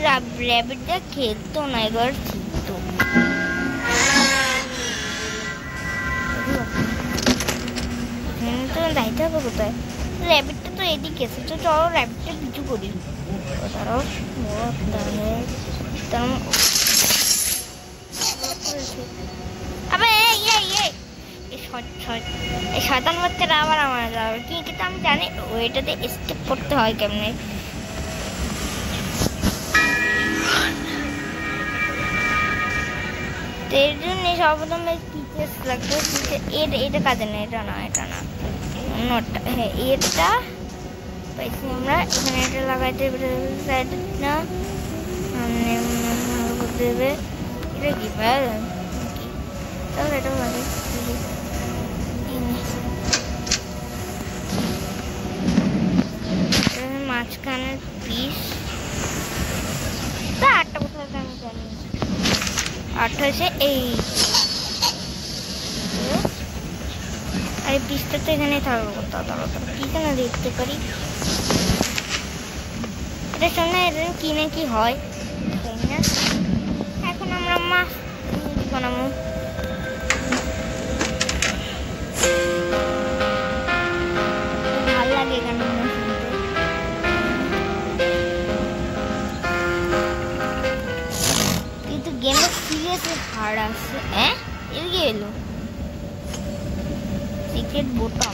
র্যাবিটটা খেলতো না, এবার শিখতো। তো যাইতে হবে কোথায়? র্যাবিটটা তো এদিকে এসে, তো চলো র্যাবিটটা কিছু করি। তারাও এই শয়তান বাচ্চাটা আবার আমার যাবে কি, কিন্তু আমি জানি ওইটাতে স্টেপ করতে হয় কেমনে। এর জন্য সর্বপ্রথমে পিচেস লাগবে। এটা কাজে না, এটা না, এটা না, অন্যটা। হ্যাঁ, এটা পাইছি আমরা। এখানে এটা লাগাইতে সাইড না দেবে। এটা কি তাহলে এটা লাগে মাঝখানের পিস। আটটা কোথায় আমি জানি, আটটা হচ্ছে এই। আর এই পিসটা তো এখানে থাকবে কোথাও, কি কেন দেখতে পারি। এটার সঙ্গে এটা কি না কি হয়, তাই না? এখন আমরা মাছ বানাবো। ভালো লাগে এখানে কিন্তু গেমটা সিরিয়াসলি হার্ড আছে। হ্যাঁ, এদিকে এলো সিক্রেট বোতাম।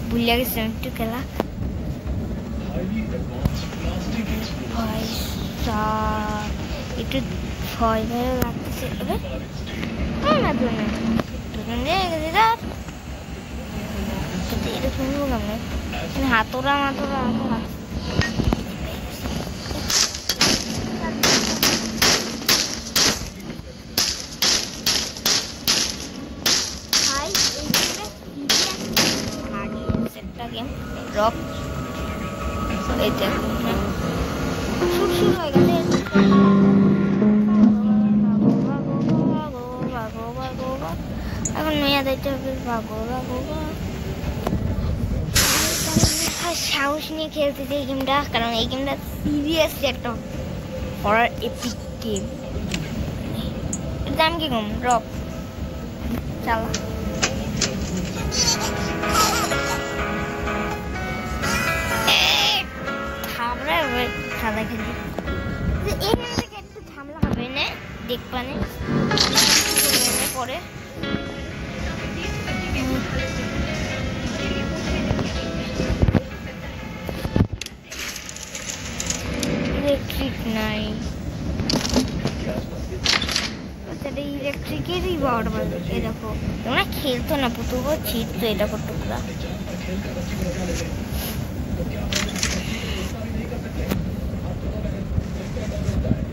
ভুলে গেছি একটু খেলা। একটু ভয় ভয় লাগতেছে। হাতোরা মাতোরা রক এই দেখো শুরু হয়ে গেছে। এখন মেয়া দিতে হবে সাহস নিয়ে খেলতেছে এই গেমটা, কারণ এই গেমটা সিরিয়াসলি একটা হরার এপিক গেম। দাম কি কম রক চালা। খেলা খেলি এখান থেকে একটু ঝামেলা হবে না, দেখবানে পরে। ইলেকট্রিক নাই, ইলেকট্রিকেরই বারোটা বাজে। এই দেখো তোমরা খেলতো না, পুতুল ছিটতো এটা করতো পুরা।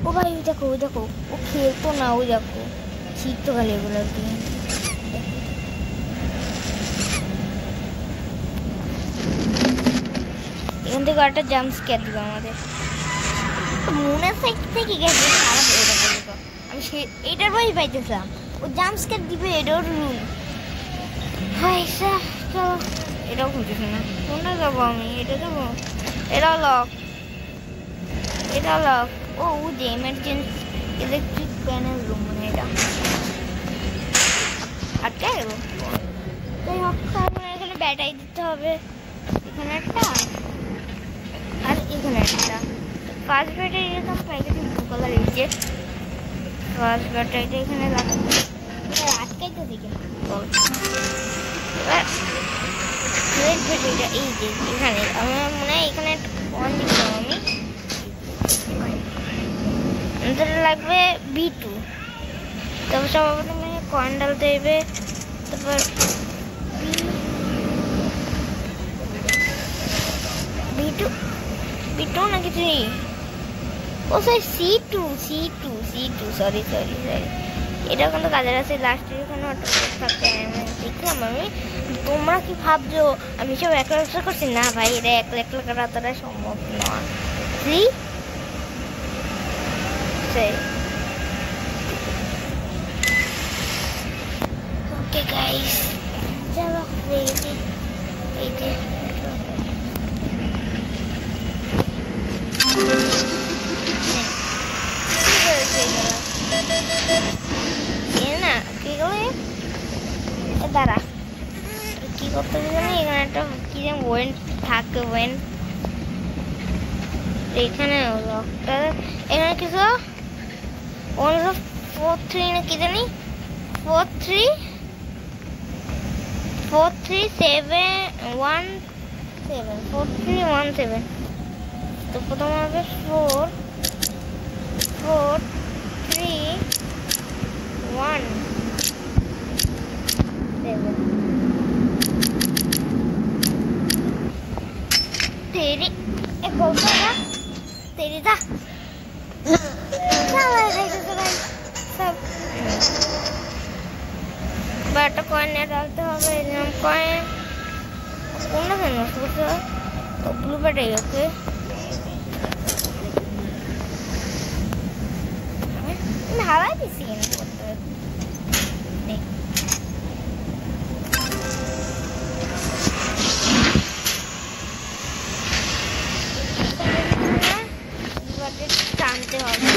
ও ভাই ওই দেখো ও খেলতো না, ওই দেখো ছিটতো খালি এগুলো দিয়ে। এখান থেকে একটা জাম্প স্কেয়ার দিবে আমাদের মনে থেকে গেছে। আমি এটার ভয় পাইতেছিলাম, ও জাম্প স্কেয়ার দিবে, এটাও রুল। চলো এটাও খুঁজেছি না, কোনটা যাবো আমি? এটা যাবো, এটা লক, এটা লক। ও যে এমার্জেন্সি ইলেকট্রিক প্যানেল রুম, মানে এটা আটকে গেল। যাই হোক, এখানে ব্যাটারি দিতে হবে, এখানে একটা আর এখানে একটা। ফার্স্ট ব্যাটারি এরকম প্যাকেটে ব্লু কালার এসেছে। ফার্স্ট ব্যাটারিটা এখানে লাগাবো, আটকাইতে দিকে। এবার ব্যাটারিটা এই যে এখানে, আমার মনে হয় এখানে একটা অন দিলাম আমি। লাগবে B2, তারপর সর্বপ্রথমে কয়েন ডালতে হবে, তারপর B2 না কিছু নেই। ও সরি C2 সরি এটা কিন্তু কাজের আছে। লাস্টের এখানে থাকতে দেখলাম আমি। তোমরা কি ভাবছো আমি সব একলা করছি? না ভাই, এটা একলা করা তারা সম্ভব নয়। ওকে গাইস, চলো এই যে না কি করে দাঁড়া কি করতে হবে জানি এখানে একটা কি যেন ওয়েন থাকে ওয়েন এখানে এখানে কিছু 43 না কি জানি 4317 তো প্রথম হবে 4431 तेरी एक बोलता था तेरी था क्या है सब बट कॉइन ने डालते হবে हम कॉइन কোন না কেন বুঝছো তো ব্লু বাটে ওকে না হারাই দিছি কেন করতে দেখ টানতে হবে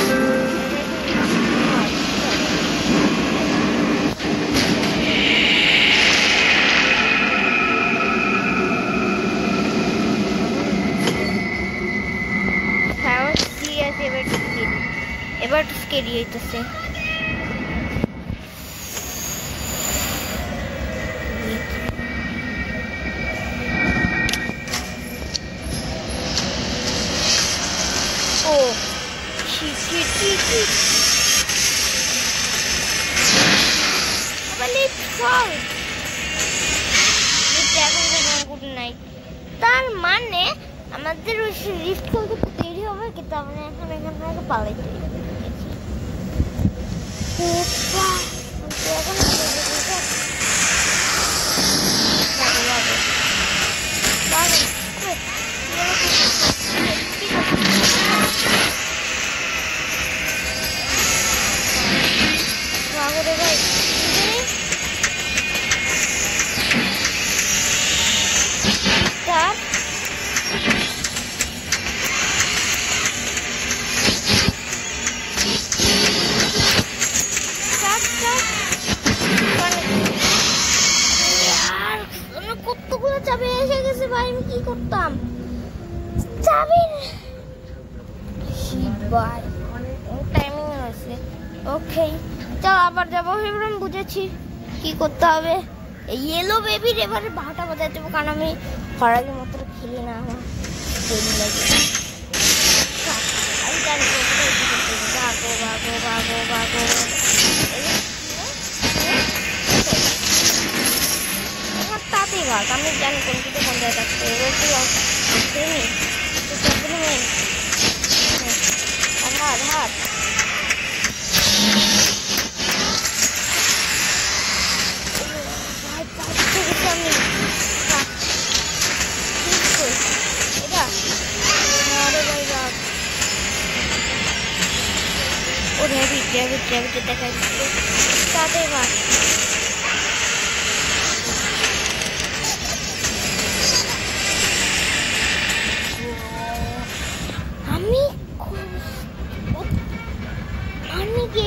এবার স্কেরি হইতেছে ও তার মানে আমাদের ওই লিফট করতে দেরি হবে কিন্তু আমরা এখন এখান থেকে পালাইতে কি করতাম চাবির বাই টাইমিং আছে ওকে চল আবার যাবো এবার বুঝেছি কি করতে হবে এই ইয়েলো বেবির এবারে 12টা বাজাতে দেবো কারণ আমি হরাগের মতো খেলি না আমার দেরি লাগে আমি জানি ভাগো ভাগো ভাগো ভাগো তাতেই ভাগ আমি জানি কোন কিছু কোন জায়গায় থাকতে এবার তুই হাত হাত দেখা দিচ্ছে তাতেই ভাগ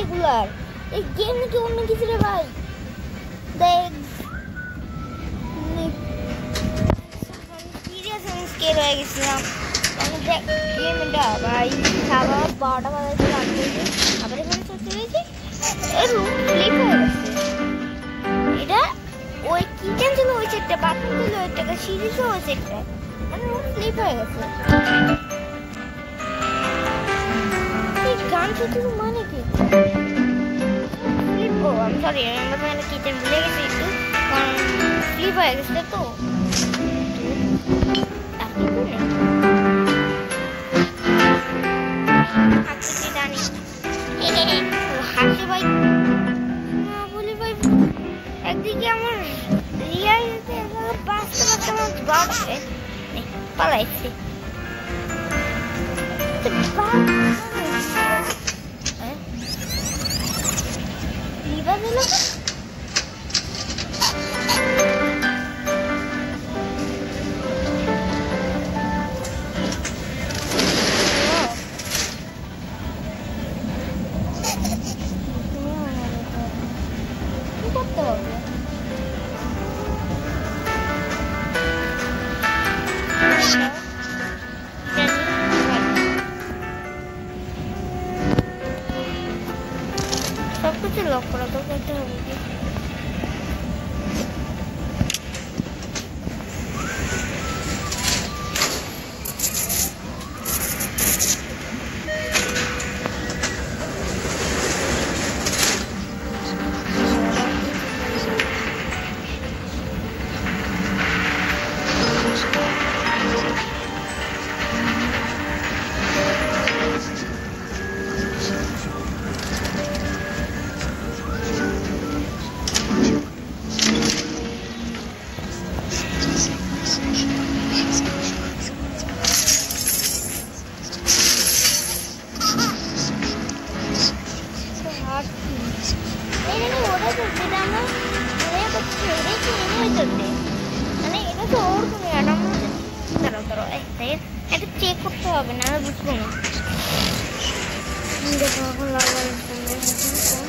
এগুলার এই গেম নাকি অন্য কিছু রে ভাই দেখ সিরিয়াস আমি স্কের হয়ে গেছিলাম আমি দেখ গেমটা ভাই খাবার 12টা বাজাতে লাগবে আবার এখানে চলতে গেছি রুম ফ্লিপ হয়ে গেছে এটা ওই কিচেন ছিল ওই সেটটা বাথরুম ছিল ওইটাকে সিরিজও ওই সেটটা মানে রুম ফ্লিপ হয়ে গেছে গান শুধু মানে কি ও আমি সরি আমরা মানে কিচেন ভুলে গেছি একটু কারণ ফ্লিপ হয়ে গেছে তো হাসি ভাই বলি ভাই একদিকে আমার রিয়াল বাঁচতে বাঁচতে আমার গড়ছে পালাইছে লিভার দিল লক করা তো করতে হবে কি চেক করতে হবে না বুঝবো না দেখো এখন লাল